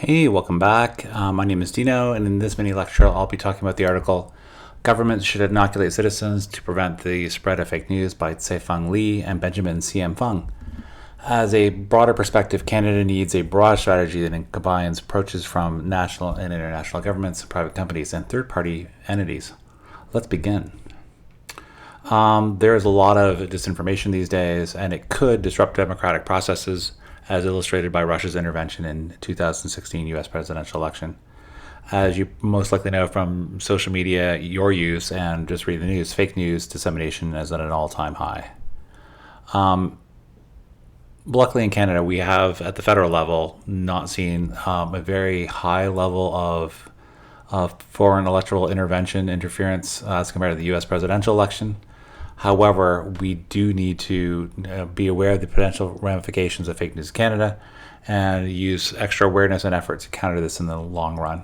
Hey, welcome back. My name is Dino, and in this mini lecture, I'll be talking about the article Governments Should Inoculate Citizens to Prevent the Spread of Fake News by Caifeng Li and Benjamin C.M. Feng. As a broader perspective, Canada needs a broad strategy that combines approaches from national and international governments, private companies, and third party entities. Let's begin. There is a lot of disinformation these days, and it could disrupt democratic processes, as illustrated by Russia's intervention in 2016 U.S. presidential election. As you most likely know from social media, your use, and just read the news, fake news dissemination is at an all-time high. Luckily in Canada, we have, at the federal level, not seen a very high level of foreign electoral interference as compared to the U.S. presidential election. However, we do need to be aware of the potential ramifications of fake news in Canada and use extra awareness and effort to counter this in the long run.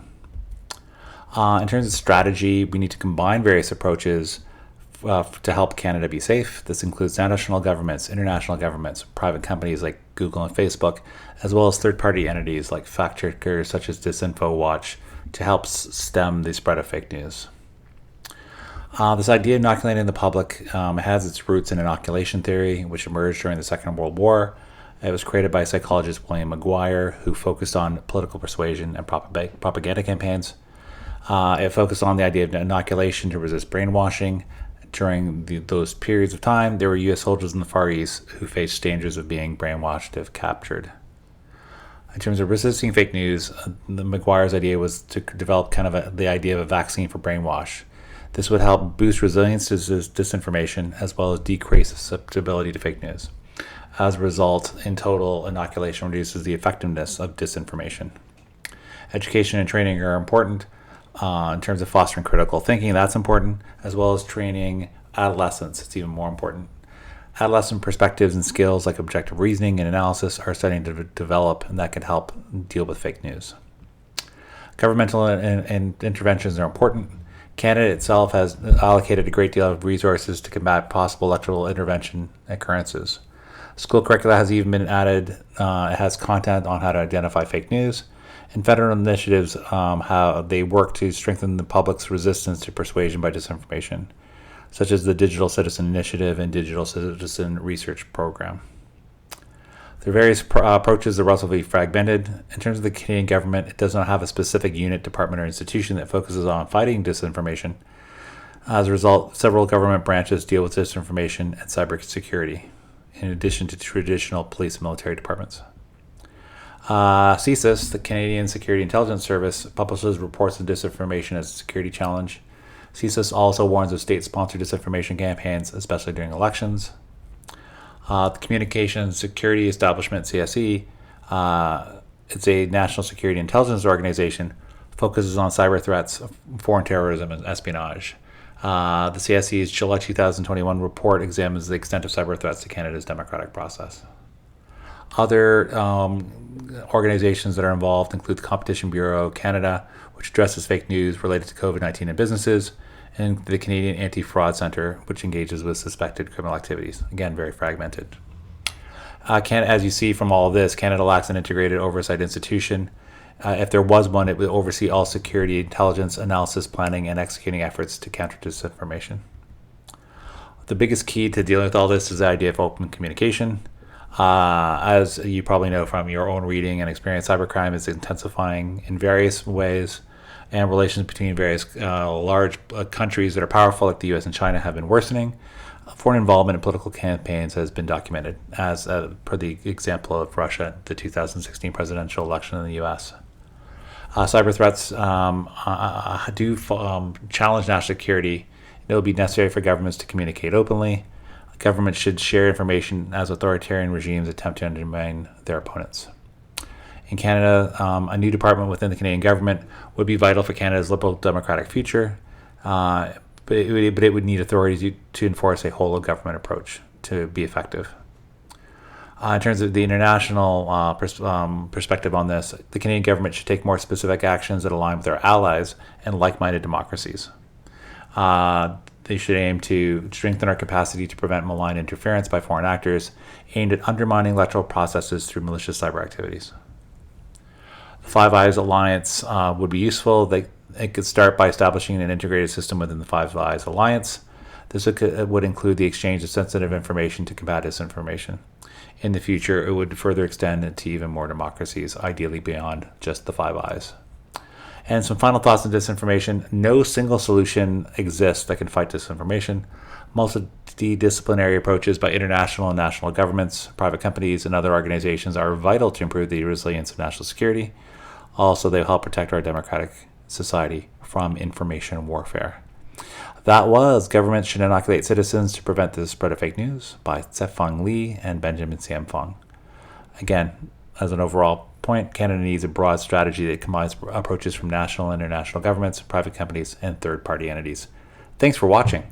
In terms of strategy, we need to combine various approaches to help Canada be safe. This includes national governments, international governments, private companies like Google and Facebook, as well as third-party entities like fact-checkers such as Disinfo to help stem the spread of fake news. This idea of inoculating the public has its roots in inoculation theory, which emerged during the Second World War. It was created by psychologist William McGuire, who focused on political persuasion and propaganda campaigns. It focused on the idea of inoculation to resist brainwashing. During those periods of time, there were U.S. soldiers in the Far East who faced dangers of being brainwashed if captured. In terms of resisting fake news, McGuire's idea was to develop the idea of a vaccine for brainwash. This would help boost resilience to disinformation as well as decrease susceptibility to fake news. As a result, in total, inoculation reduces the effectiveness of disinformation. Education and training are important in terms of fostering critical thinking. That's important, as well as training adolescents. It's even more important. Adolescent perspectives and skills like objective reasoning and analysis are starting to develop, and that can help deal with fake news. Governmental interventions are important. Canada itself has allocated a great deal of resources to combat possible electoral intervention occurrences. School curricula has even been added. It has content on how to identify fake news. And federal initiatives, how they work to strengthen the public's resistance to persuasion by disinformation, such as the Digital Citizen Initiative and Digital Citizen Research Program. The various approaches are relatively fragmented. In terms of the Canadian government, it does not have a specific unit, department, or institution that focuses on fighting disinformation. As a result, several government branches deal with disinformation and cybersecurity, in addition to traditional police and military departments. CSIS, the Canadian Security Intelligence Service, publishes reports of disinformation as a security challenge. CSIS also warns of state-sponsored disinformation campaigns, especially during elections. The Communications Security Establishment, CSE, it's a national security intelligence organization, focuses on cyber threats, foreign terrorism, and espionage. The CSE's July 2021 report examines the extent of cyber threats to Canada's democratic process. Other organizations that are involved include the Competition Bureau Canada, which addresses fake news related to COVID-19 in businesses, and the Canadian Anti-Fraud Centre, which engages with suspected criminal activities. Again, very fragmented. As you see from all of this, Canada lacks an integrated oversight institution. If there was one, it would oversee all security, intelligence, analysis, planning, and executing efforts to counter disinformation. The biggest key to dealing with all this is the idea of open communication. As you probably know from your own reading and experience, cybercrime is intensifying in various ways, and relations between various large countries that are powerful, like the U.S. and China, have been worsening. Foreign involvement in political campaigns has been documented, as per the example of Russia, the 2016 presidential election in the U.S. Cyber threats do challenge national security. It will be necessary for governments to communicate openly. Governments should share information as authoritarian regimes attempt to undermine their opponents. In Canada, a new department within the Canadian government would be vital for Canada's liberal democratic future, but it would need authority to enforce a whole-of-government approach to be effective. In terms of the international perspective on this, the Canadian government should take more specific actions that align with our allies and like-minded democracies. They should aim to strengthen our capacity to prevent malign interference by foreign actors aimed at undermining electoral processes through malicious cyber activities. Five Eyes Alliance would be useful. It could start by establishing an integrated system within the Five Eyes Alliance. This would include the exchange of sensitive information to combat disinformation. In the future, it would further extend into even more democracies, ideally beyond just the Five Eyes. And some final thoughts on disinformation. No single solution exists that can fight disinformation. Multidisciplinary approaches by international and national governments, private companies, and other organizations are vital to improve the resilience of national security. Also, they help protect our democratic society from information warfare. That was Governments Should Inoculate Citizens to Prevent the Spread of Fake News by Tsefeng Li and Benjamin Siam-Fong. Again, as an overall point, Canada needs a broad strategy that combines approaches from national and international governments, private companies, and third-party entities. Thanks for watching.